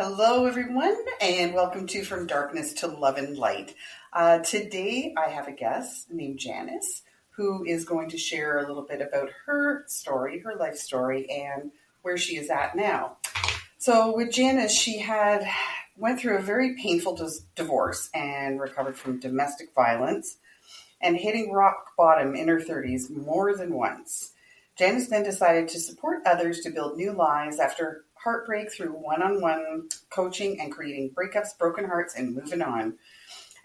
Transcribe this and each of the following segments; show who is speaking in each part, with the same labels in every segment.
Speaker 1: Hello, everyone, and welcome to From Darkness to Love and Light. Today, I have a guest named Janice, who is going to share a little bit about her story, her life story, and where she is at now. So, with Janice, she went through a very painful divorce and recovered from domestic violence, and hitting rock bottom in her 30s more than once. Janice then decided to support others to build new lives after heartbreak through one-on-one coaching and creating breakups, broken hearts, and moving on.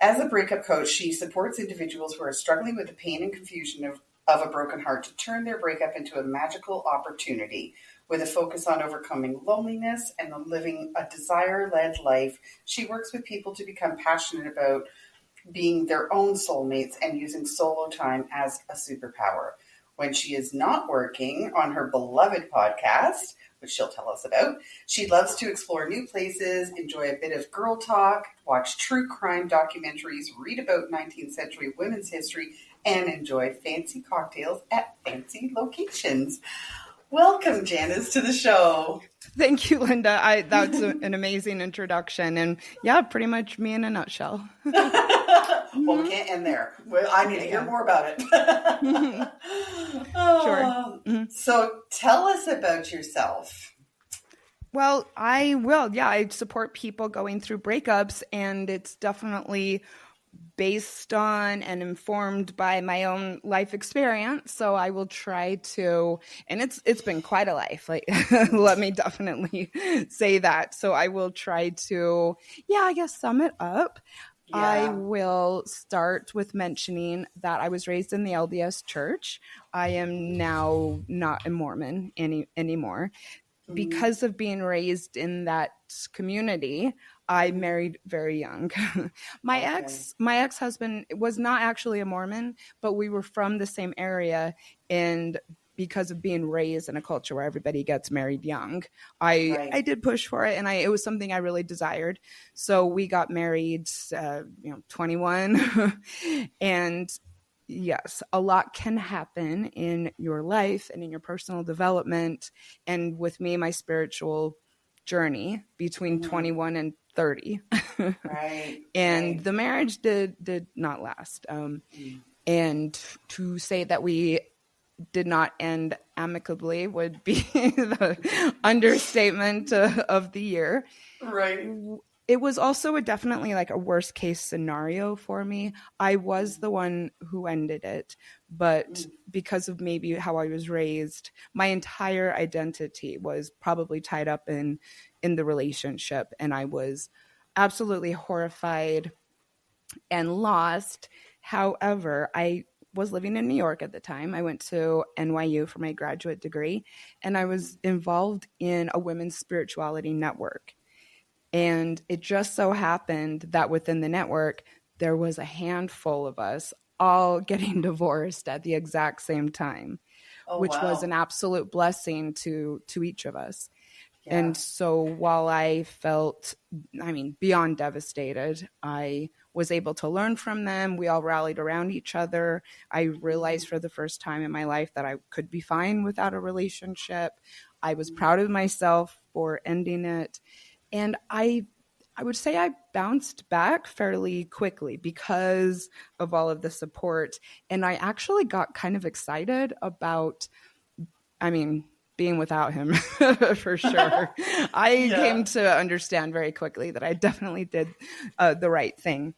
Speaker 1: As a breakup coach, she supports individuals who are struggling with the pain and confusion of a broken heart to turn their breakup into a magical opportunity. With a focus on overcoming loneliness and living a desire-led life, she works with people to become passionate about being their own soulmates and using solo time as a superpower. When she is not working on her beloved podcast, which she'll tell us about, she loves to explore new places, enjoy a bit of girl talk, watch true crime documentaries, read about 19th century women's history, and enjoy fancy cocktails at fancy locations. Welcome, Janice, to the show.
Speaker 2: Thank you, Linda. That's an amazing introduction. And yeah, pretty much me in a nutshell.
Speaker 1: Well, we can't end there. I need to hear more about it.
Speaker 2: Sure.
Speaker 1: So tell us about yourself.
Speaker 2: Well, I will. Yeah, I support people going through breakups, and it's definitely based on and informed by my own life experience. So I will try to, and it's been quite a life. Like, let me definitely say that. So I will try to, sum it up. Yeah. I will start with mentioning that I was raised in the LDS church. I am now not a Mormon anymore. Mm-hmm. Because of being raised in that community, I married very young. My ex-husband was not actually a Mormon, but we were from the same area, and because of being raised in a culture where everybody gets married young, I did push for it, and it was something I really desired. So we got married, 21, and yes, a lot can happen in your life and in your personal development, and with me, my spiritual journey between 21 and 30. And the marriage did not last. And to say that we did not end amicably would be the understatement of the year. Right. It was also definitely like a worst case scenario for me. I was the one who ended it, but because of maybe how I was raised, my entire identity was probably tied up in the relationship, and I was absolutely horrified and lost. However, I was living in New York at the time. I went to NYU for my graduate degree, and I was involved in a women's spirituality network. And it just so happened that within the network, there was a handful of us all getting divorced at the exact same time, which was an absolute blessing to each of us. Yeah. And so while I felt, beyond devastated, I was able to learn from them. We all rallied around each other. I realized for the first time in my life that I could be fine without a relationship. I was proud of myself for ending it. And I would say I bounced back fairly quickly because of all of the support. And I actually got kind of excited about, being without him for sure. I came to understand very quickly that I definitely did the right thing.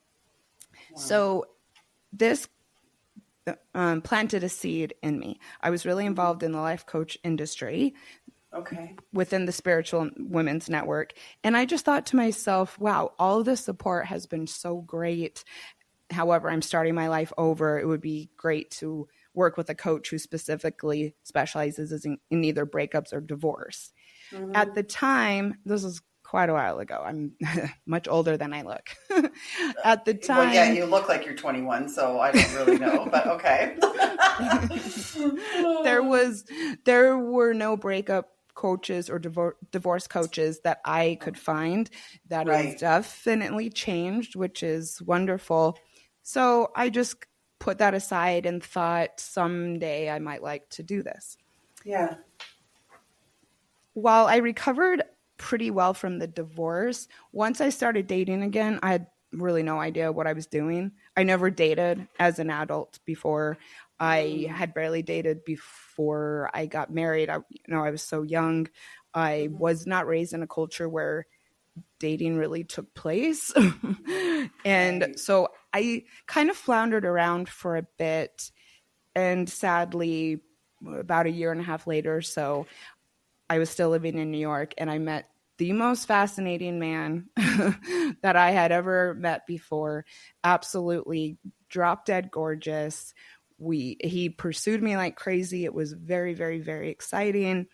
Speaker 2: Wow. So this planted a seed in me. I was really involved in the life coach industry. Within the spiritual women's network. And I just thought to myself, wow, all of this support has been so great. However, I'm starting my life over. It would be great to work with a coach who specifically specializes in either breakups or divorce. Mm-hmm. At the time, this was quite a while ago. I'm much older than I look. At the time.
Speaker 1: Well, yeah, you look like you're 21, so I don't really know, but okay.
Speaker 2: There were no breakup coaches or divorce coaches that I could find. That has definitely changed, which is wonderful. So I just put that aside and thought someday I might like to do this.
Speaker 1: Yeah.
Speaker 2: While I recovered pretty well from the divorce. Once I started dating again, I had really no idea what I was doing. I never dated as an adult before. I had barely dated before I got married. I was so young. I was not raised in a culture where dating really took place. And
Speaker 1: Right.
Speaker 2: so I kind of floundered around for a bit. And sadly, about a year and a half later, so I was still living in New York, and I met the most fascinating man that I had ever met before. Absolutely drop dead gorgeous. He pursued me like crazy. It was very, very, very exciting.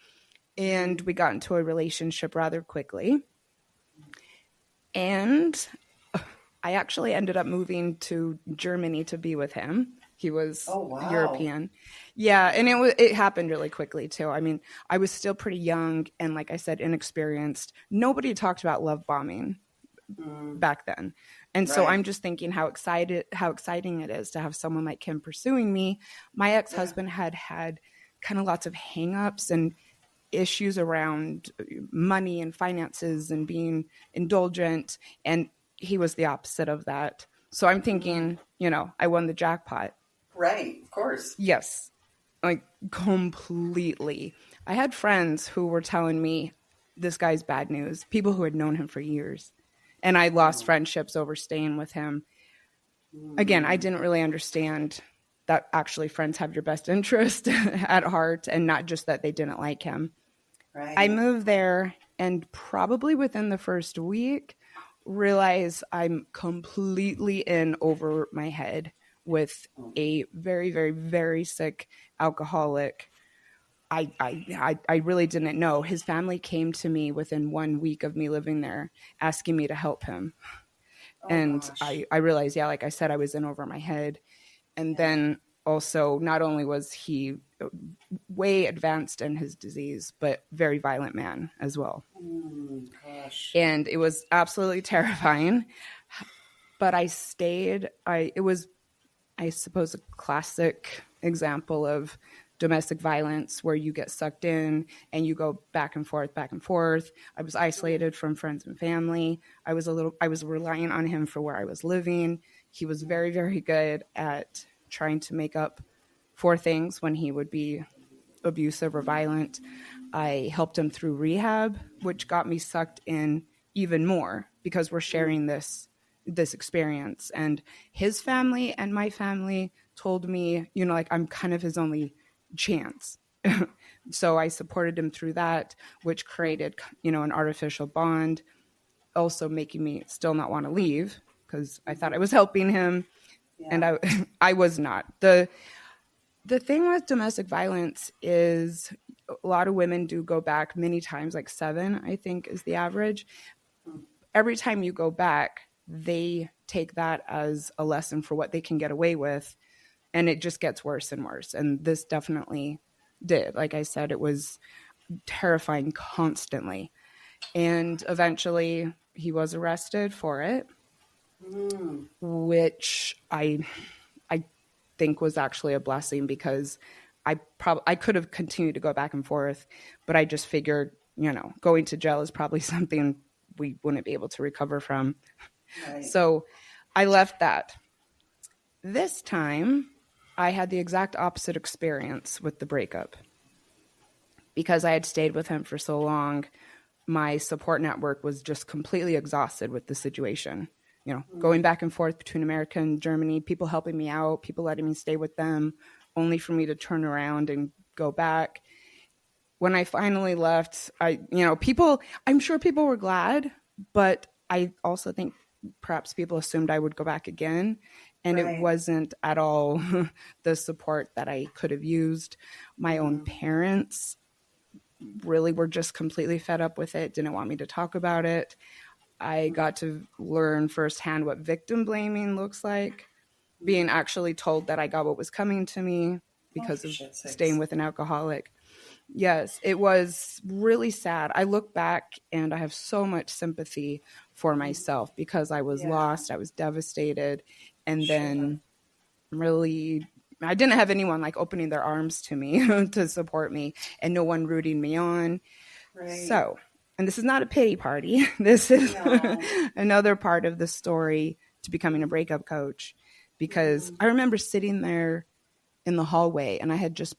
Speaker 2: And we got into a relationship rather quickly. And I actually ended up moving to Germany to be with him. He was
Speaker 1: Oh, wow.
Speaker 2: European. Yeah, and it happened really quickly too. I mean, I was still pretty young and, like I said, inexperienced. Nobody talked about love bombing back then. And so
Speaker 1: Right.
Speaker 2: I'm just thinking how exciting it is to have someone like him pursuing me. My ex-husband had kind of lots of hangups and issues around money and finances and being indulgent, and he was the opposite of that. So I'm thinking, I won the jackpot.
Speaker 1: Right. Of course.
Speaker 2: Yes, like completely. I had friends who were telling me this guy's bad news, people who had known him for years. And I lost friendships over staying with him. Again, I didn't really understand that actually friends have your best interest at heart and not just that they didn't like him.
Speaker 1: Right.
Speaker 2: I moved there and probably within the first week realize I'm completely in over my head with a very, very, very sick alcoholic. I really didn't know. His family came to me within 1 week of me living there, asking me to help him.
Speaker 1: Oh,
Speaker 2: And
Speaker 1: gosh.
Speaker 2: I realized, yeah, like I said, I was in over my head. And then also, not only was he way advanced in his disease, but very violent man as well.
Speaker 1: Gosh.
Speaker 2: And it was absolutely terrifying. But I stayed. It was, I suppose, a classic example of domestic violence where you get sucked in and you go back and forth, back and forth. I was isolated from friends and family. I was relying on him for where I was living. He was very, very good at trying to make up for things when he would be abusive or violent. I helped him through rehab, which got me sucked in even more because we're sharing this experience. And his family and my family told me, like I'm kind of his only chance. So I supported him through that, which created, an artificial bond, also making me still not want to leave because I thought I was helping him.
Speaker 1: Yeah.
Speaker 2: And I was not. The thing with domestic violence is a lot of women do go back many times, like 7, I think is the average. Every time you go back, they take that as a lesson for what they can get away with. And it just gets worse and worse. And this definitely did. Like I said, it was terrifying constantly. And eventually he was arrested for it, which I think was actually a blessing because I could have continued to go back and forth, but I just figured, going to jail is probably something we wouldn't be able to recover from.
Speaker 1: Right.
Speaker 2: So I left that. This time, I had the exact opposite experience with the breakup. Because I had stayed with him for so long, my support network was just completely exhausted with the situation. Going back and forth between America and Germany, people helping me out, people letting me stay with them, only for me to turn around and go back. When I finally left, I'm sure people were glad, but I also think perhaps people assumed I would go back again. And
Speaker 1: Right.
Speaker 2: It wasn't at all the support that I could have used. My own parents really were just completely fed up with it, didn't want me to talk about it. I got to learn firsthand what victim blaming looks like, being actually told that I got what was coming to me because of staying with an alcoholic. Yes, it was really sad. I look back and I have so much sympathy for myself because I was lost, I was devastated, and then really I didn't have anyone like opening their arms to me to support me and no one rooting me on.
Speaker 1: Right.
Speaker 2: So And this is not a pity party. This is
Speaker 1: No.
Speaker 2: another part of the story to becoming a breakup coach, because I remember sitting there in the hallway, and I had just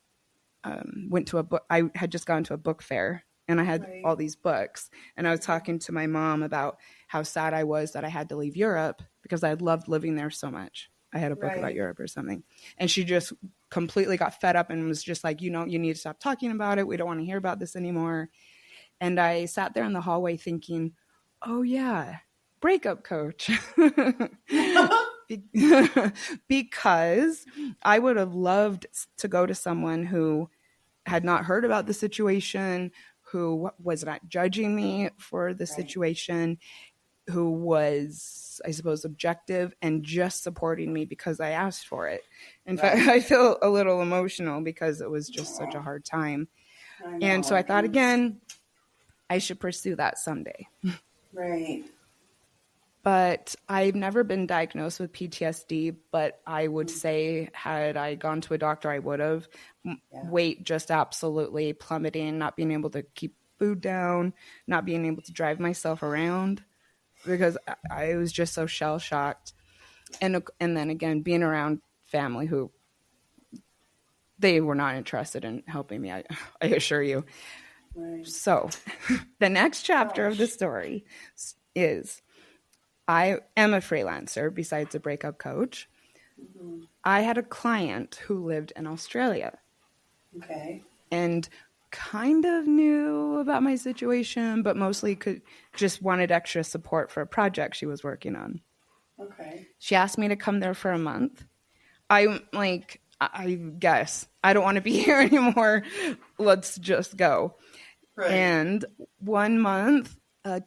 Speaker 2: I had just gone to a book fair, and I had all these books, and I was talking to my mom about how sad I was that I had to leave Europe because I had loved living there so much. I had a book about Europe or something. And she just completely got fed up and was just like, you need to stop talking about it. We don't want to hear about this anymore. And I sat there in the hallway thinking, oh yeah, breakup coach. Because I would have loved to go to someone who had not heard about the situation, who was not judging me for the situation, who was, I suppose, objective and just supporting me because I asked for it. In fact, I feel a little emotional because it was just such a hard time. And so I thought, again, I should pursue that someday.
Speaker 1: Right.
Speaker 2: But I've never been diagnosed with PTSD, but I would say had I gone to a doctor, I would have. Weight just absolutely plummeting, not being able to keep food down, not being able to drive myself around because I was just so shell-shocked. And then again, being around family who they were not interested in helping me, I assure you. Right. So the next chapter of the story is I am a freelancer besides a breakup coach. Mm-hmm. I had a client who lived in Australia.
Speaker 1: Okay.
Speaker 2: And kind of knew about my situation, but mostly just wanted extra support for a project she was working on.
Speaker 1: Okay.
Speaker 2: She asked me to come there for a month. I'm like, I guess I don't want to be here anymore. Let's just go. Right. And 1 month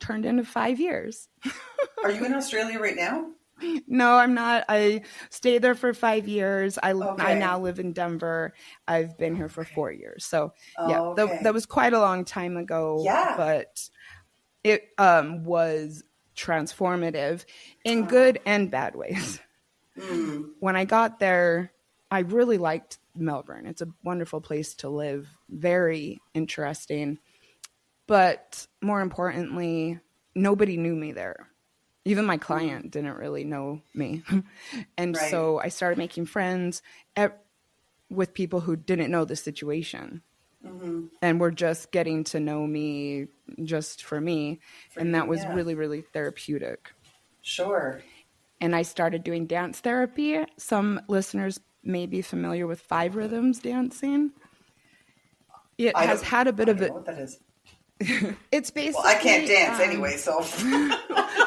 Speaker 2: turned into 5 years.
Speaker 1: Are you in Australia right now?
Speaker 2: No, I'm not. I stayed there for 5 years. I now live in Denver. I've been here for 4 years. So that was quite a long time ago. Yeah. But it was transformative in good and bad ways. When I got there, I really liked Melbourne. It's a wonderful place to live. Very interesting. But more importantly, nobody knew me there. Even my client didn't really know me. And so I started making friends with people who didn't know the situation. Mm-hmm. And were just getting to know me just for me. And that was really, really therapeutic.
Speaker 1: Sure.
Speaker 2: And I started doing dance therapy. Some listeners may be familiar with 5 rhythms dancing. It has had a bit of
Speaker 1: I don't know what that is.
Speaker 2: It's basically.
Speaker 1: Well, I can't dance anyway, so.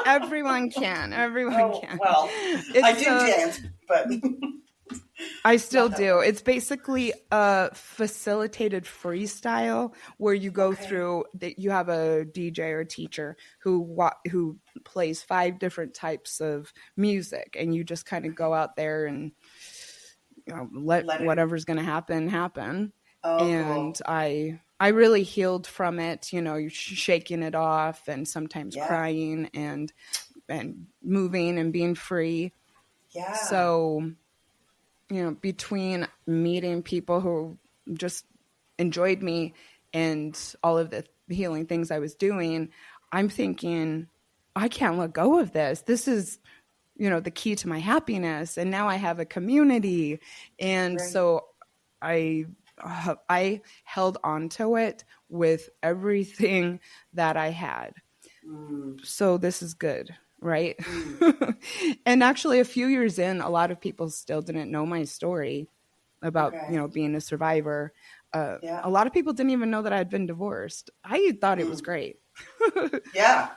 Speaker 2: Everyone can. Everyone can.
Speaker 1: Well, I do dance, but.
Speaker 2: I still do. It's basically a facilitated freestyle where you go through. You have a DJ or teacher who plays 5 different types of music, and you just kind of go out there and let whatever's going to happen. Oh, and cool. I really healed from it, you're shaking it off and sometimes crying and moving and being free. Yeah. So, between meeting people who just enjoyed me and all of the healing things I was doing, I'm thinking, I can't let go of this. This is, the key to my happiness. And now I have a community. And so I held on to it with everything that I had. So this is good, right? And actually a few years in, a lot of people still didn't know my story about, being a survivor. A lot of people didn't even know that I had been divorced. I thought it was great.
Speaker 1: Yeah.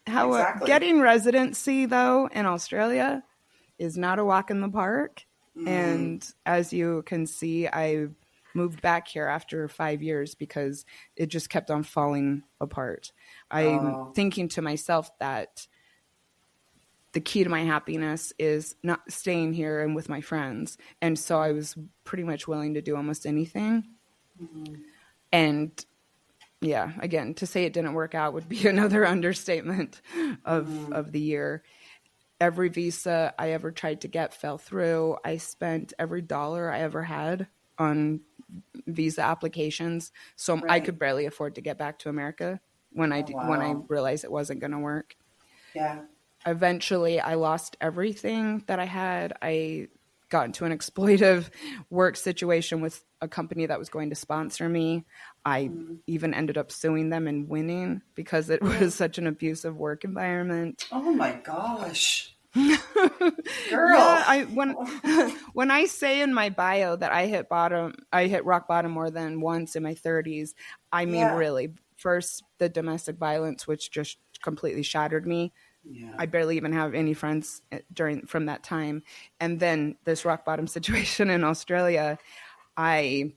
Speaker 2: Getting residency though in Australia is not a walk in the park. And as you can see, I moved back here after 5 years because it just kept on falling apart. I'm thinking to myself that the key to my happiness is not staying here and with my friends. And so I was pretty much willing to do almost anything. Mm-hmm. And again, to say it didn't work out would be another understatement of the year. Every visa I ever tried to get fell through. I spent every dollar I ever had on visa applications. So I could barely afford to get back to America when
Speaker 1: Oh,
Speaker 2: when I
Speaker 1: wow.
Speaker 2: realized it wasn't going to work.
Speaker 1: Yeah.
Speaker 2: Eventually, I lost everything that I had. I got into an exploitive work situation with a company that was going to sponsor me. I even ended up suing them and winning because it was such an abusive work environment.
Speaker 1: Oh my gosh.
Speaker 2: Yeah,
Speaker 1: Girl.
Speaker 2: I when I say in my bio that I hit rock bottom more than once in my 30s, I mean
Speaker 1: Yeah.
Speaker 2: really. First, the domestic violence, which just completely shattered me.
Speaker 1: Yeah.
Speaker 2: I barely even have any friends from that time. And then this rock bottom situation in Australia, I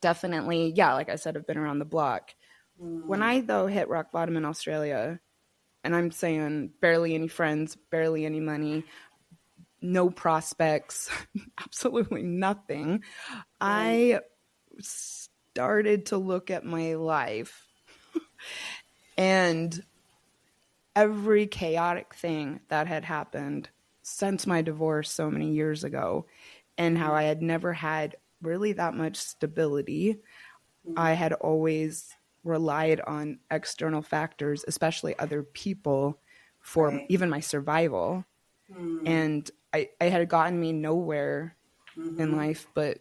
Speaker 2: definitely, yeah, like I said, I've been around the block. When I though hit rock bottom in Australia, and I'm saying barely any friends, barely any money, no prospects, absolutely nothing,
Speaker 1: Right.
Speaker 2: I started to look at my life and every chaotic thing that had happened since my divorce so many years ago, and how I had never had really that much stability. I had always relied on external factors, especially other people, for
Speaker 1: Right.
Speaker 2: even my survival.
Speaker 1: Mm.
Speaker 2: And I had gotten me nowhere in
Speaker 1: Mm-hmm.
Speaker 2: life but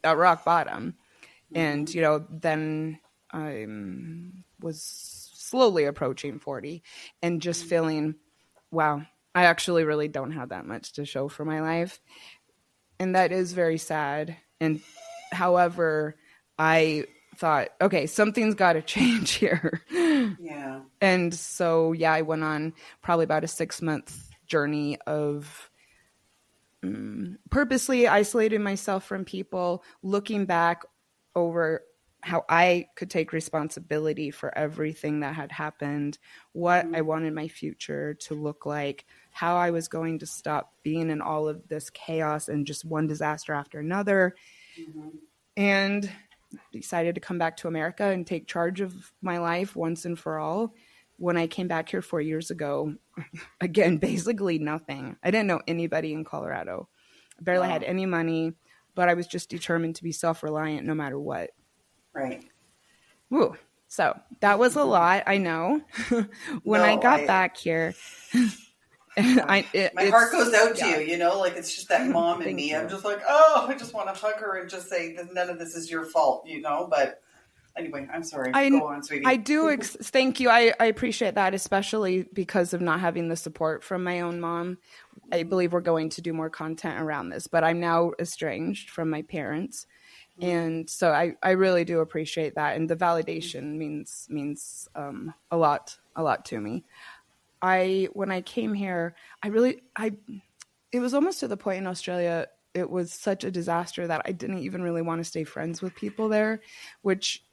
Speaker 2: at rock bottom. And,
Speaker 1: Mm-hmm.
Speaker 2: then I was slowly approaching 40 and just feeling, wow, I actually really don't have that much to show for my life. And that is very sad. And however, I thought, okay, something's got to change here.
Speaker 1: Yeah.
Speaker 2: And so, yeah, I went on probably about a 6-month journey of purposely isolating myself from people, looking back over how I could take responsibility for everything that had happened, what I wanted my future to look like, how I was going to stop being in all of this chaos and just one disaster after another.
Speaker 1: Mm-hmm.
Speaker 2: And decided to come back to America and take charge of my life once and for all. When I came back here 4 years ago, again, basically nothing. I didn't know anybody in Colorado. I barely had
Speaker 1: Wow.
Speaker 2: any money, but I was just determined to be self-reliant no matter what.
Speaker 1: Right.
Speaker 2: Woo. So that was a lot, I know. When I
Speaker 1: No,
Speaker 2: got back here,
Speaker 1: my heart
Speaker 2: it's,
Speaker 1: goes out to
Speaker 2: yeah,
Speaker 1: you, like it's just that mom in
Speaker 2: thank
Speaker 1: me. I'm
Speaker 2: you.
Speaker 1: just like, oh, I just want to hug her and just say that none of this is your fault. But anyway, I'm sorry.
Speaker 2: I
Speaker 1: Go on,
Speaker 2: I
Speaker 1: sweetie.
Speaker 2: do thank you. I appreciate that, especially because of not having the support from my own mom. I believe we're going to do more content around this, but I'm now estranged from my parents. And so I really do appreciate that. And the validation means a lot to me. When I came here, it was almost to the point in Australia, it was such a disaster that I didn't even really want to stay friends with people there, which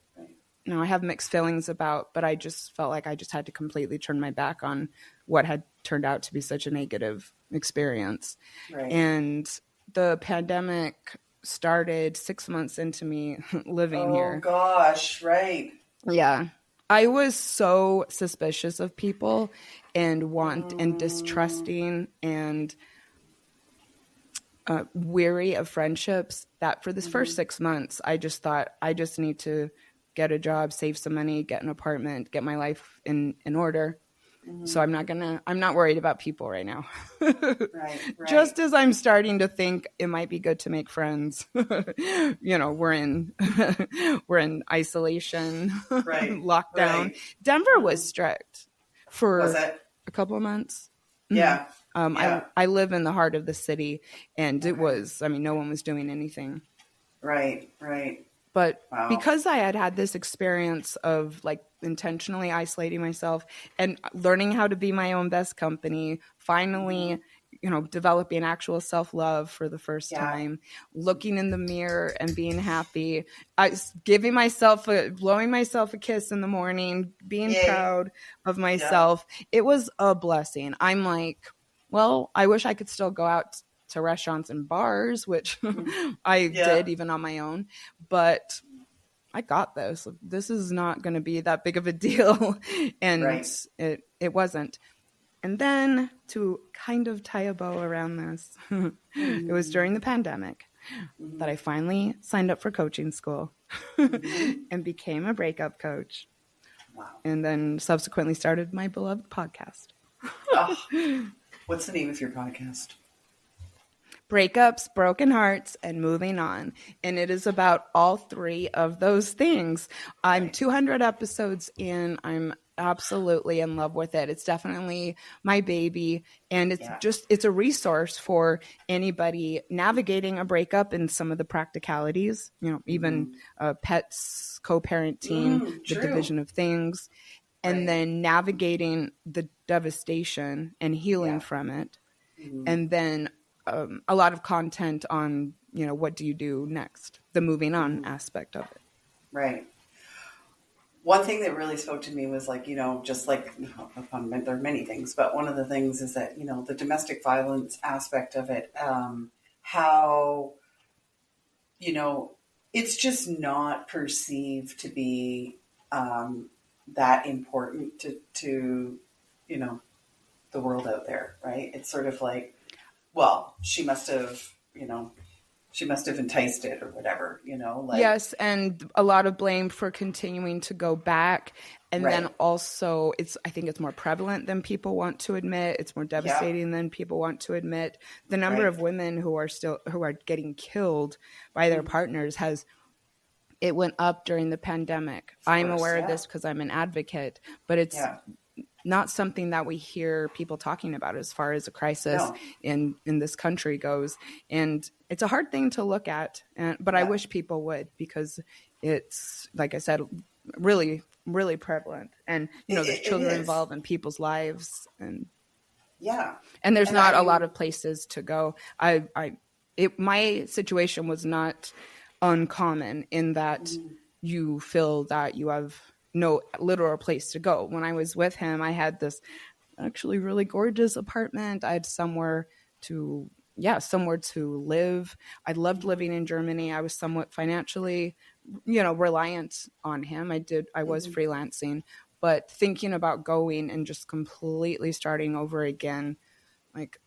Speaker 2: I have mixed feelings about, but I just felt like I just had to completely turn my back on what had turned out to be such a negative experience.
Speaker 1: Right.
Speaker 2: And the pandemic started 6 months into me living
Speaker 1: Oh
Speaker 2: here.
Speaker 1: gosh. Right.
Speaker 2: Yeah. I was so suspicious of people and
Speaker 1: Mm,
Speaker 2: distrusting and weary of friendships that for this first 6 months, I just thought I just need to get a job, save some money, get an apartment, get my life in order. So I'm not worried about people right now.
Speaker 1: right. Right.
Speaker 2: Just as I'm starting to think it might be good to make friends. We're in we're in isolation,
Speaker 1: Right.
Speaker 2: lockdown.
Speaker 1: Right.
Speaker 2: Denver was strict
Speaker 1: Was
Speaker 2: for
Speaker 1: it?
Speaker 2: a couple of months.
Speaker 1: Yeah.
Speaker 2: I
Speaker 1: Yeah.
Speaker 2: I live in the heart of the city, and it
Speaker 1: Okay.
Speaker 2: was, I mean, no one was doing anything.
Speaker 1: Right. Right.
Speaker 2: But
Speaker 1: Wow.
Speaker 2: because I had had this experience of like intentionally isolating myself and learning how to be my own best company, finally, developing actual self-love for the first
Speaker 1: Yeah.
Speaker 2: time, looking in the mirror and being happy, blowing myself a kiss in the morning, being
Speaker 1: Yay.
Speaker 2: proud of
Speaker 1: Yeah.
Speaker 2: myself. It was a blessing. I'm like, well, I wish I could still go out to restaurants and bars, which I
Speaker 1: Yeah.
Speaker 2: did even on my own, but I got this. This is not going to be that big of a deal. And
Speaker 1: Right.
Speaker 2: it wasn't. And then to kind of tie a bow around this, it was during the pandemic that I finally signed up for coaching school and became a breakup coach.
Speaker 1: Wow.
Speaker 2: and then subsequently started my beloved podcast.
Speaker 1: Oh, what's the name of your podcast?
Speaker 2: Breakups, broken hearts, and moving on. And it is about all three of those things. I'm 200 episodes in. I'm absolutely in love with it. It's definitely my baby. And it's a resource for anybody navigating a breakup and some of the practicalities, even pets, co-parenting, the division of things, and then navigating the devastation and healing from it. And then a lot of content on, what do you do next? The moving on aspect of it.
Speaker 1: Right. One thing that really spoke to me was just like, there are many things, but one of the things is that, the domestic violence aspect of it, how, it's just not perceived to be that important to, the world out there, right? It's sort of like, well, she must have enticed it or whatever,
Speaker 2: Yes, and a lot of blame for continuing to go back. And then also I think it's more prevalent than people want to admit. It's more devastating than people want to admit. The number of women who are getting killed by their partners it went up during the pandemic. I'm aware of this because I'm an advocate, but it's not something that we hear people talking about as far as a crisis in this country goes. And it's a hard thing to look at, but I wish people would, because it's, like I said, really, really prevalent. And, there's children involved in people's lives. And there's not a lot of places to go. My situation was not uncommon in that you feel that you have no literal place to go. When I was with him, I had this actually really gorgeous apartment. I had somewhere to live. I loved living in Germany. I was somewhat financially, reliant on him. I was freelancing, but thinking about going and just completely starting over again, like,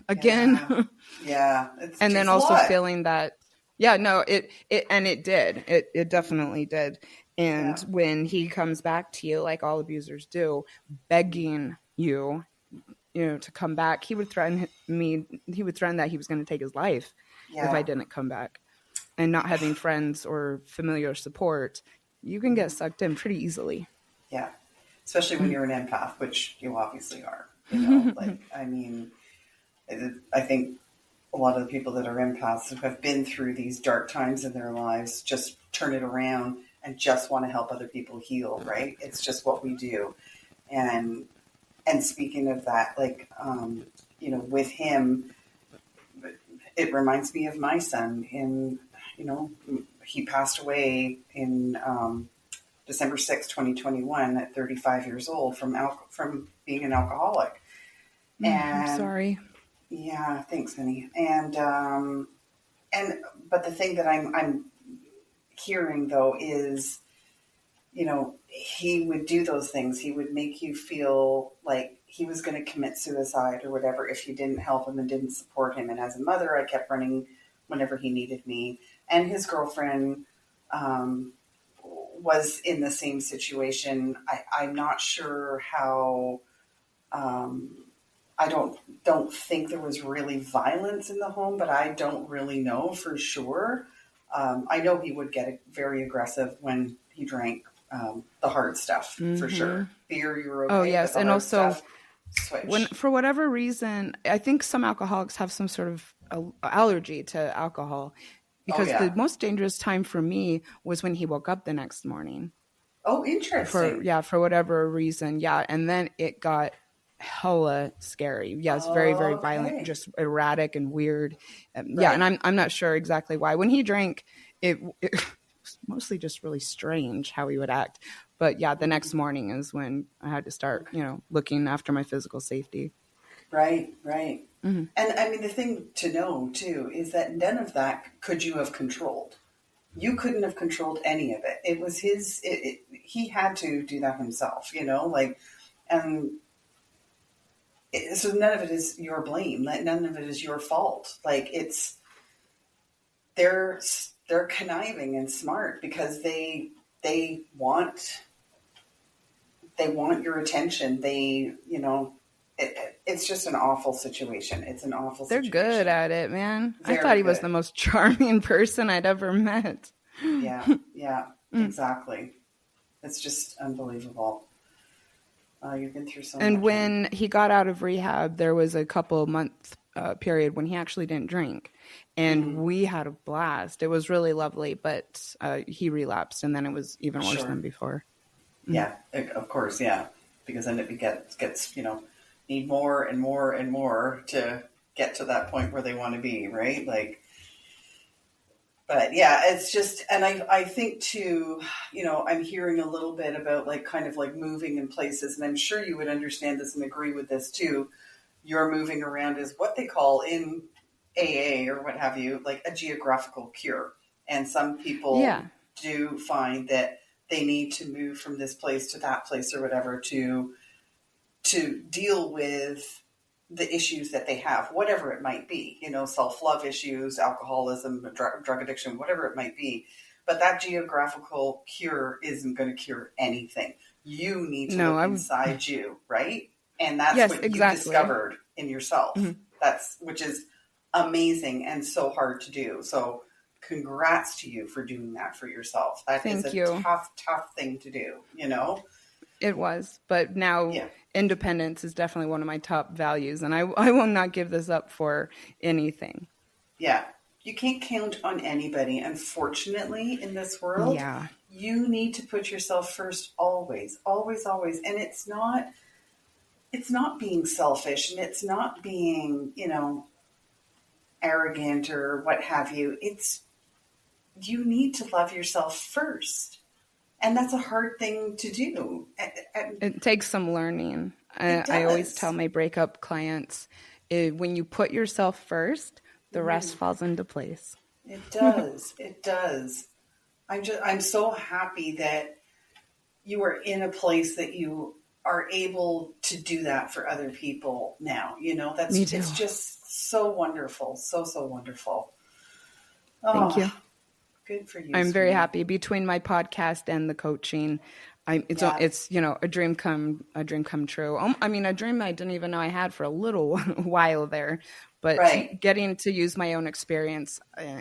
Speaker 2: again.
Speaker 1: Yeah.
Speaker 2: And then also feeling that, it did. It definitely did. And when he comes back to you, like all abusers do, begging you, to come back, he would threaten me. He would threaten that he was going to take his life if I didn't come back. And not having friends or familiar support, you can get sucked in pretty easily.
Speaker 1: Yeah. Especially when you're an empath, which you obviously are. I think a lot of the people that are empaths who have been through these dark times in their lives just turn it around and just want to help other people heal, right? It's just what we do. And speaking of that, with him, it reminds me of my son. He passed away in December 6, 2021 at 35 years old from being an alcoholic.
Speaker 2: I'm sorry.
Speaker 1: Yeah, thanks, honey. But the thing that I'm hearing though is, he would do those things. He would make you feel like he was going to commit suicide or whatever if you didn't help him and didn't support him. And as a mother, I kept running whenever he needed me. And his girlfriend was in the same situation. I'm not sure how. I don't think there was really violence in the home, but I don't really know for sure. I know he would get very aggressive when he drank the hard stuff, for sure. Beer, you're okay.
Speaker 2: Oh, yes. And also,
Speaker 1: switch.
Speaker 2: For whatever reason, I think some alcoholics have some sort of allergy to alcohol, because the most dangerous time for me was when he woke up the next morning.
Speaker 1: Oh, interesting.
Speaker 2: For whatever reason. Yeah. And then it got hella scary. Yes, very, very violent, just erratic and weird. Yeah, and I'm not sure exactly why. When he drank, it was mostly just really strange how he would act. But yeah, the next morning is when I had to start, looking after my physical safety.
Speaker 1: Right. Mm-hmm. And I mean, the thing to know too is that none of that could you have controlled. You couldn't have controlled any of it. It was his. He had to do that himself. So none of it is your blame. None of it is your fault. They're conniving and smart because they want want your attention. They, it's just an awful situation. It's an awful
Speaker 2: They're
Speaker 1: situation.
Speaker 2: good at it, man.
Speaker 1: Very
Speaker 2: I thought he was
Speaker 1: good.
Speaker 2: the most charming person I'd ever met.
Speaker 1: Yeah, exactly. It's just unbelievable. You've been through so much.
Speaker 2: And when he got out of rehab, there was a couple month period when he actually didn't drink. And we had a blast. It was really lovely, but he relapsed, and then it was even worse than before.
Speaker 1: Yeah, of course, yeah. Because then it gets need more and more and more to get to that point where they want to be, right? Like, but yeah, it's just, and I think too, I'm hearing a little bit about like kind of like moving in places, and I'm sure you would understand this and agree with this too. Your moving around is what they call in AA or what have you, like a geographical cure. And some people do find that they need to move from this place to that place or whatever to deal with the issues that they have, whatever it might be, self-love issues, alcoholism, drug addiction, whatever it might be. But that geographical cure isn't going to cure anything. You need to look inside you, right? And that's what you discovered in yourself. Which is amazing and so hard to do. So congrats to you for doing that for yourself. That is a tough thing to do,
Speaker 2: It was, but now independence is definitely one of my top values, and I will not give this up for anything.
Speaker 1: Yeah. You can't count on anybody, unfortunately, in this world.
Speaker 2: Yeah.
Speaker 1: You need to put yourself first always, always, always. And it's not being selfish, and it's not being, arrogant or what have you. You need to love yourself first. And that's a hard thing to do.
Speaker 2: It takes some learning. I always tell my breakup clients, when you put yourself first, the rest falls into place.
Speaker 1: It does. It does. I'm so happy that you are in a place that you are able to do that for other people now. It's just so wonderful. So, so wonderful.
Speaker 2: Thank you.
Speaker 1: Good for you.
Speaker 2: I'm very happy between my podcast and the coaching. It's a dream come true. A dream I didn't even know I had for a little while there, but getting to use my own experience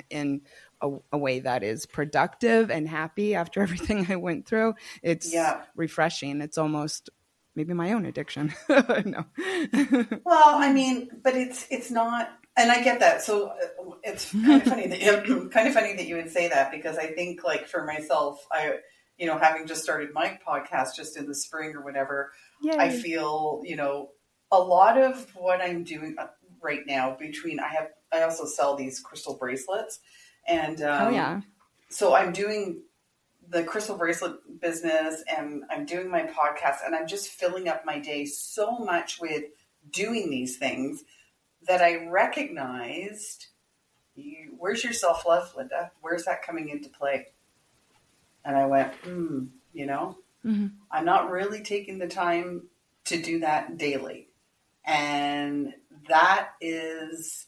Speaker 2: in a way that is productive and happy after everything I went through, it's refreshing. It's almost maybe my own addiction. No.
Speaker 1: Well, but it's not. And I get that. So it's kind of funny that you would say that, because I think, like, for myself, having just started my podcast just in the spring or whatever, I feel, a lot of what I'm doing right now I also sell these crystal bracelets, and so I'm doing the crystal bracelet business, and I'm doing my podcast, and I'm just filling up my day so much with doing these things that I recognized, where's your self-love, Linda? Where's that coming into play? And I went, I'm not really taking the time to do that daily. And that's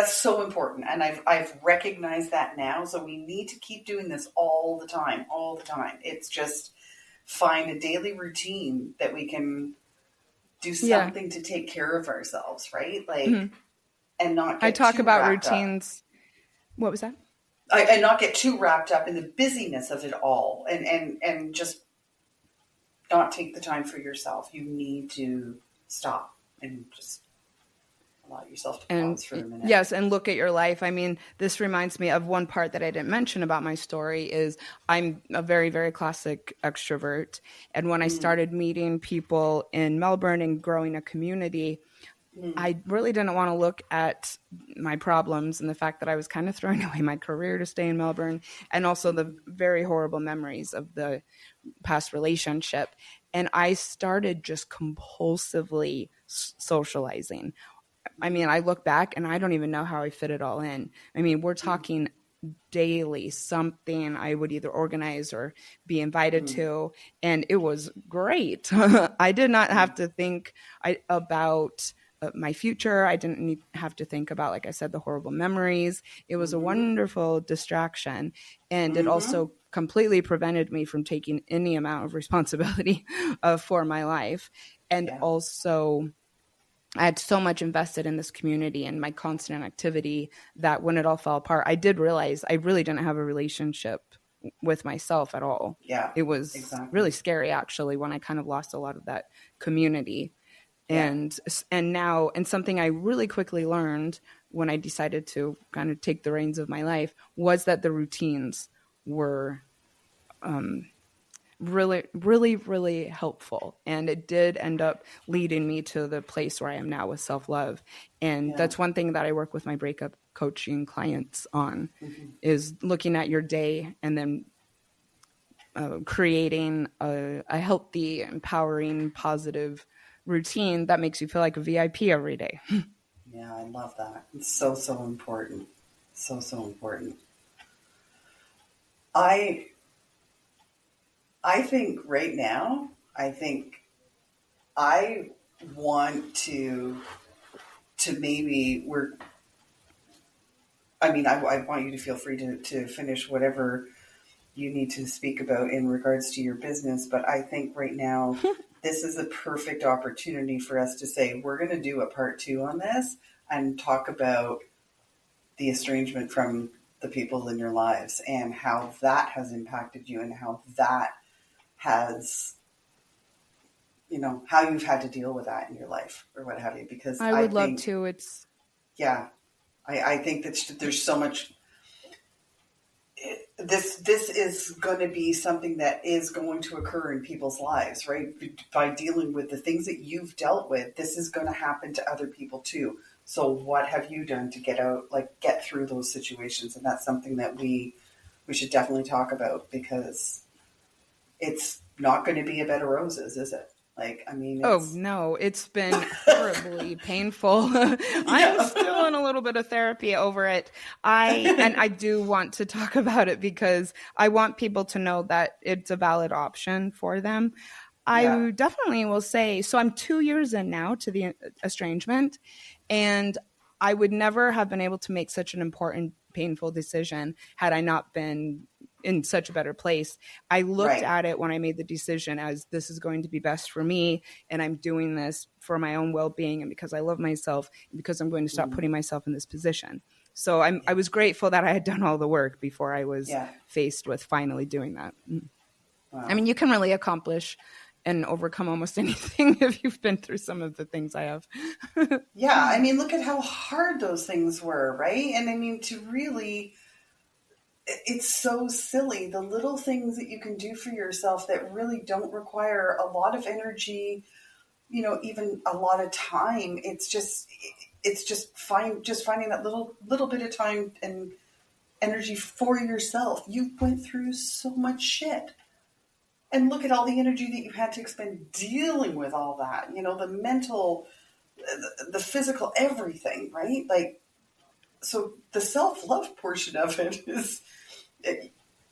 Speaker 1: so important. And I've recognized that now. So we need to keep doing this all the time. It's just find a daily routine that we can do something to take care of ourselves, right? Like, and not get
Speaker 2: I talk
Speaker 1: too
Speaker 2: about
Speaker 1: wrapped
Speaker 2: routines.
Speaker 1: Up.
Speaker 2: What was that?
Speaker 1: And not get too wrapped up in the busyness of it all, and just not take the time for yourself. You need to stop and just allow yourself to pause for a minute.
Speaker 2: Yes, and look at your life. This reminds me of one part that I didn't mention about my story is I'm a very, very classic extrovert. And when I started meeting people in Melbourne and growing a community, I really didn't want to look at my problems and the fact that I was kind of throwing away my career to stay in Melbourne, and also the very horrible memories of the past relationship. And I started just compulsively socializing. I look back and I don't even know how I fit it all in. We're talking daily, something I would either organize or be invited to. And it was great. I did not have to think about my future. I didn't have to think about, like I said, the horrible memories. It was a wonderful distraction. And it also completely prevented me from taking any amount of responsibility for my life. And also, I had so much invested in this community and my constant activity that when it all fell apart, I did realize I really didn't have a relationship with myself at all.
Speaker 1: Yeah.
Speaker 2: It was really scary, actually, when I kind of lost a lot of that community. And now, and something I really quickly learned when I decided to kind of take the reins of my life was that the routines were really, really, really helpful. And it did end up leading me to the place where I am now with self-love. And that's one thing that I work with my breakup coaching clients on, is looking at your day and then creating a healthy, empowering, positive routine that makes you feel like a VIP every day.
Speaker 1: Yeah, I love that. It's so, so important. So, so important. I think right now, I want to maybe I want you to feel free to finish whatever you need to speak about in regards to your business. But I think right now, this is a perfect opportunity for us to say, we're going to do a part 2 on this and talk about the estrangement from the people in your lives and how that has impacted you and how that has, how you've had to deal with that in your life or what have you. Because
Speaker 2: I would love to.
Speaker 1: I think that there's so much. This is going to be something that is going to occur in people's lives, right? By dealing with the things that you've dealt with, this is going to happen to other people too. So what have you done to get through those situations? And that's something that we should definitely talk about, because it's not going to be a bed of roses, is it?
Speaker 2: Oh no, it's been horribly painful. I'm still in a little bit of therapy over it. I do want to talk about it because I want people to know that it's a valid option for them. I definitely will say, so I'm 2 years in now to the estrangement, and I would never have been able to make such an important, painful decision had I not been in such a better place. I looked at it when I made the decision as, this is going to be best for me, and I'm doing this for my own well-being and because I love myself and because I'm going to stop putting myself in this position. So I was grateful that I had done all the work before I was faced with finally doing that. Wow. I mean, you can really accomplish and overcome almost anything if you've been through some of the things I have.
Speaker 1: Yeah, I mean, look at how hard those things were, right? And I mean, it's so silly, the little things that you can do for yourself that really don't require a lot of energy, even a lot of time. It's just finding that little bit of time and energy for yourself. You went through so much shit. And look at all the energy that you had to expend dealing with all that, the mental, the physical, everything, right? So the self-love portion of it is,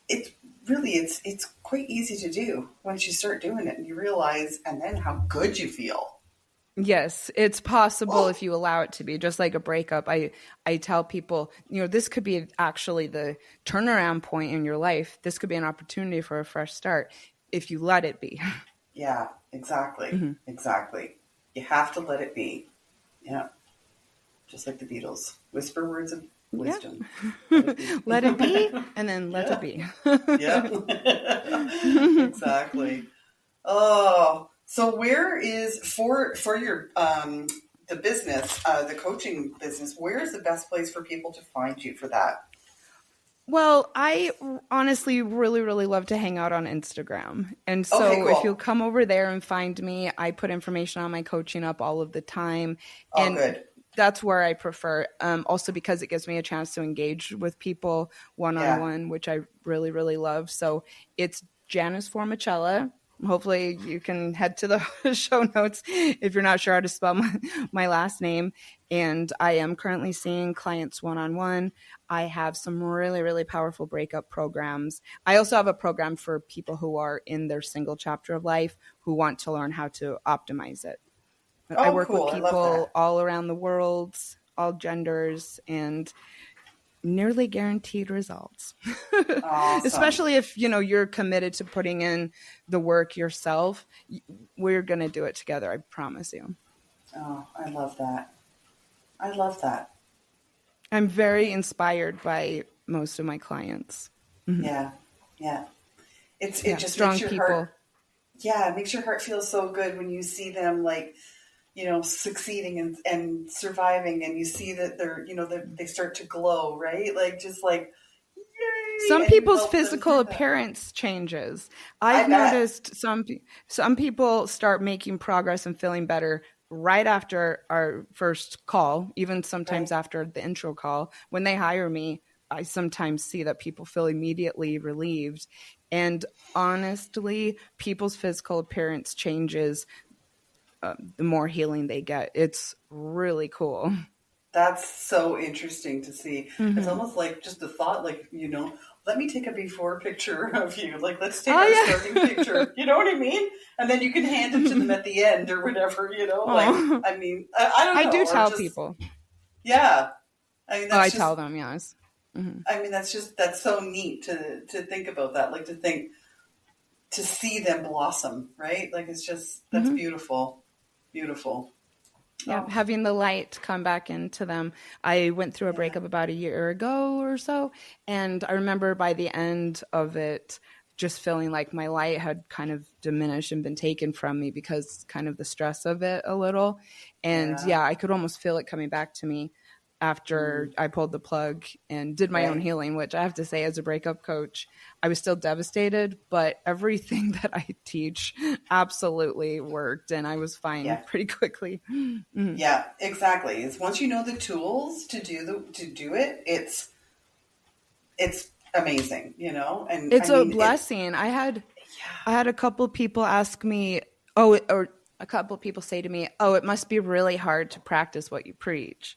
Speaker 1: it's quite easy to do once you start doing it and you realize, and then how good you feel.
Speaker 2: Yes, it's possible if you allow it to be. Just like a breakup, I tell people, this could be actually the turnaround point in your life. This could be an opportunity for a fresh start if you let it be.
Speaker 1: Yeah, exactly. Mm-hmm. Exactly. You have to let it be. Yeah. Just like the Beatles. Whisper words of wisdom.
Speaker 2: Yeah. Let it be, and then let it be.
Speaker 1: Yeah. Exactly. Oh, so where is for your the business, the coaching business, where is the best place for people to find you for that?
Speaker 2: Well, I honestly really, really love to hang out on Instagram. And so
Speaker 1: cool.
Speaker 2: If you'll come over there and find me, I put information on my coaching up all of the time. And
Speaker 1: good.
Speaker 2: That's where I prefer. Also because it gives me a chance to engage with people one-on-one, which I really, really love. So it's Janice Formichella. Hopefully you can head to the show notes if you're not sure how to spell my last name. And I am currently seeing clients one-on-one. I have some really, really powerful breakup programs. I also have a program for people who are in their single chapter of life who want to learn how to optimize it. I work with people all around the world, all genders, and nearly guaranteed results.
Speaker 1: Awesome.
Speaker 2: Especially if, you're committed to putting in the work yourself. We're going to do it together. I promise you.
Speaker 1: Oh, I love that. I love that.
Speaker 2: I'm very inspired by most of my clients. Mm-hmm.
Speaker 1: Yeah. Yeah. It just
Speaker 2: strong
Speaker 1: makes your
Speaker 2: people.
Speaker 1: heart, it makes your heart feel so good when you see them like, succeeding and surviving, and you see that they're, they start to glow, right? Like, just like, yay!
Speaker 2: Some
Speaker 1: And you
Speaker 2: people's
Speaker 1: help them
Speaker 2: physical
Speaker 1: do that.
Speaker 2: appearance changes.
Speaker 1: I
Speaker 2: I've
Speaker 1: bet.
Speaker 2: noticed some people start making progress and feeling better right after our first call, even sometimes
Speaker 1: Right.
Speaker 2: after the intro call. When they hire me, I sometimes see that people feel immediately relieved. And honestly, people's physical appearance changes the more healing they get. It's really cool.
Speaker 1: That's so interesting to see. It's
Speaker 2: Mm-hmm.
Speaker 1: almost like just a thought, like, let me take a before picture of you. Like, let's take
Speaker 2: Oh,
Speaker 1: our
Speaker 2: yeah.
Speaker 1: starting picture. You know what I mean? And then you can hand it to them at the end or whatever, like, I mean, I don't know.
Speaker 2: I do
Speaker 1: Or
Speaker 2: tell
Speaker 1: just,
Speaker 2: people.
Speaker 1: yeah. I mean,
Speaker 2: I
Speaker 1: that's
Speaker 2: tell
Speaker 1: just,
Speaker 2: them, yes. Mm-hmm.
Speaker 1: I mean, that's so neat to think about that. Like, to see them blossom, right? Like, it's just, that's
Speaker 2: Mm-hmm.
Speaker 1: beautiful. Beautiful.
Speaker 2: Yeah,
Speaker 1: Oh,
Speaker 2: having the light come back into them. I went through a
Speaker 1: yeah.
Speaker 2: breakup about a year ago or so, and I remember by the end of it just feeling like my light had kind of diminished and been taken from me because kind of the stress of it a little. And
Speaker 1: Yeah.
Speaker 2: yeah, I could almost feel it coming back to me after I pulled the plug and did my own
Speaker 1: Right.
Speaker 2: healing, which I have to say, as a breakup coach, I was still devastated, but everything that I teach absolutely worked and I was fine
Speaker 1: Yeah.
Speaker 2: pretty quickly. Mm-hmm.
Speaker 1: Yeah, exactly. It's once you know the tools to do it, it's amazing, And I
Speaker 2: It's a
Speaker 1: mean it.
Speaker 2: blessing. I had
Speaker 1: Yeah.
Speaker 2: a couple people ask me, oh, or a couple people say to me, oh, it must be really hard to practice what you preach.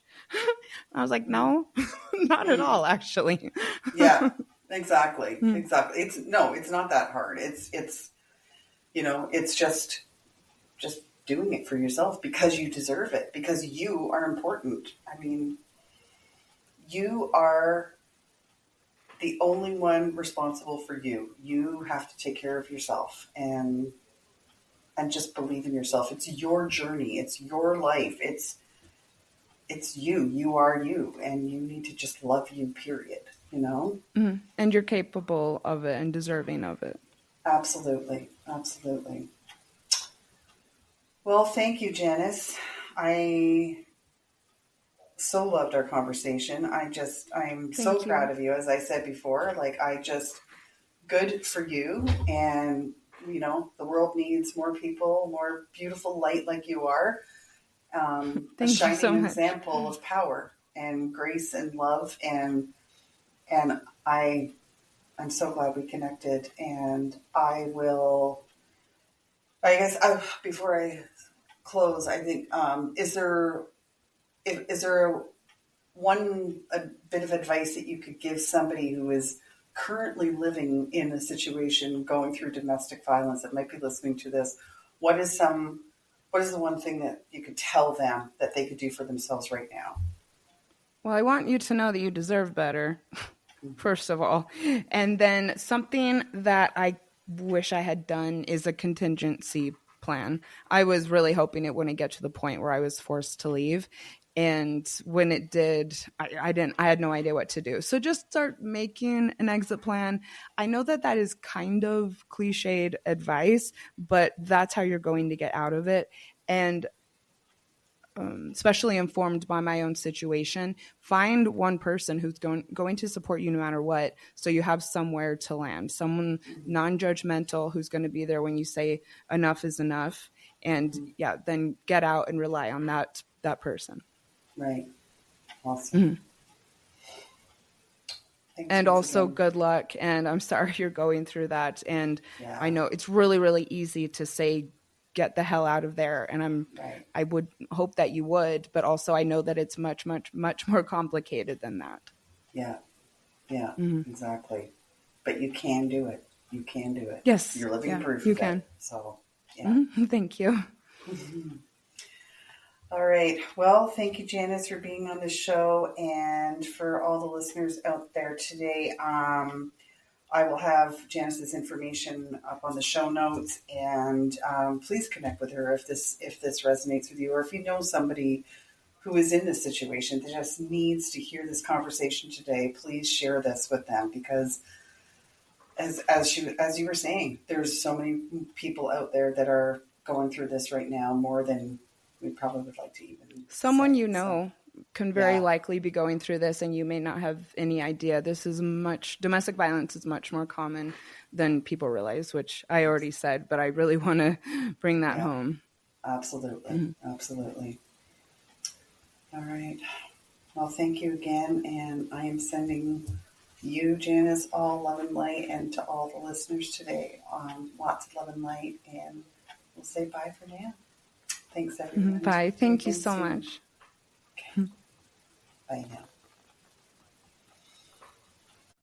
Speaker 2: I was like,
Speaker 1: Mm,
Speaker 2: no, not at
Speaker 1: mm.
Speaker 2: all, actually.
Speaker 1: Yeah, exactly.
Speaker 2: Mm,
Speaker 1: Exactly. It's not that hard. It's just doing it for yourself because you deserve it, because you are important. I mean, you are the only one responsible for you. You have to take care of yourself and just believe in yourself. It's your journey. It's your life. It's you. You are you, and you need to just love you. Period.
Speaker 2: mm. And you're capable of it and deserving of it.
Speaker 1: Absolutely, absolutely. Well, thank you, Janice. I so loved our conversation. I'm so
Speaker 2: Thank
Speaker 1: proud
Speaker 2: you.
Speaker 1: of you. As I said before, like, good for you. And, the world needs more people, more beautiful light like you are. A
Speaker 2: Thank you so
Speaker 1: shining
Speaker 2: much.
Speaker 1: example of power and grace and love. And I'm so glad we connected. And I guess, before I close, I think, is there a bit of advice that you could give somebody who is currently living in a situation going through domestic violence that might be listening to this? What is the one thing that you could tell them that they could do for themselves right now?
Speaker 2: Well, I want you to know that you deserve better, first of all. And then something that I wish I had done is a contingency plan. I was really hoping it wouldn't get to the point where I was forced to leave. And when it did, I had no idea what to do. So just start making an exit plan. I know that that is kind of cliched advice, but that's how you're going to get out of it. And especially informed by my own situation, find one person who's going to support you no matter what, so you have somewhere to land, someone
Speaker 1: Mm-hmm.
Speaker 2: non-judgmental who's going to be there when you say enough is enough. And
Speaker 1: Mm-hmm.
Speaker 2: yeah, then get out and rely on that person.
Speaker 1: Right. Awesome.
Speaker 2: Mhm.
Speaker 1: Thanks
Speaker 2: And
Speaker 1: once
Speaker 2: also
Speaker 1: again.
Speaker 2: good luck, and I'm sorry you're going through that. And I
Speaker 1: Yeah.
Speaker 2: know it's really, really easy to say get the hell out of there, and
Speaker 1: Right.
Speaker 2: I would hope that you would, but also I know that it's much, much, much more complicated than that.
Speaker 1: Yeah. Yeah.
Speaker 2: Mm-hmm.
Speaker 1: Exactly. But you can do it. You can do it.
Speaker 2: Yes,
Speaker 1: You're living
Speaker 2: yeah,
Speaker 1: proof
Speaker 2: you
Speaker 1: of it.
Speaker 2: can.
Speaker 1: So, yeah.
Speaker 2: Mm-hmm. Thank you.
Speaker 1: All right. Well, thank you, Janice, for being on the show, and for all the listeners out there today. I will have Janice's information up on the show notes, and please connect with her if this resonates with you, or if you know somebody who is in this situation that just needs to hear this conversation today. Please share this with them, because as you were saying, there's so many people out there that are going through this right now, more than we probably would like to even
Speaker 2: Someone
Speaker 1: say.
Speaker 2: you
Speaker 1: So,
Speaker 2: know can very
Speaker 1: yeah,
Speaker 2: likely be going through this, and you may not have any idea. Domestic violence is much more common than people realize, which I already said, but I really want to bring that
Speaker 1: yeah,
Speaker 2: home.
Speaker 1: absolutely, absolutely. All right. Well, thank you again, and I am sending you, Janice, all love and light, and to all the listeners today, lots of love and light, and we'll say bye for now. Thanks, everyone.
Speaker 2: Bye.
Speaker 1: Talk to you
Speaker 2: Thank you
Speaker 1: again
Speaker 2: so
Speaker 1: soon.
Speaker 2: much.
Speaker 1: Okay. Bye now.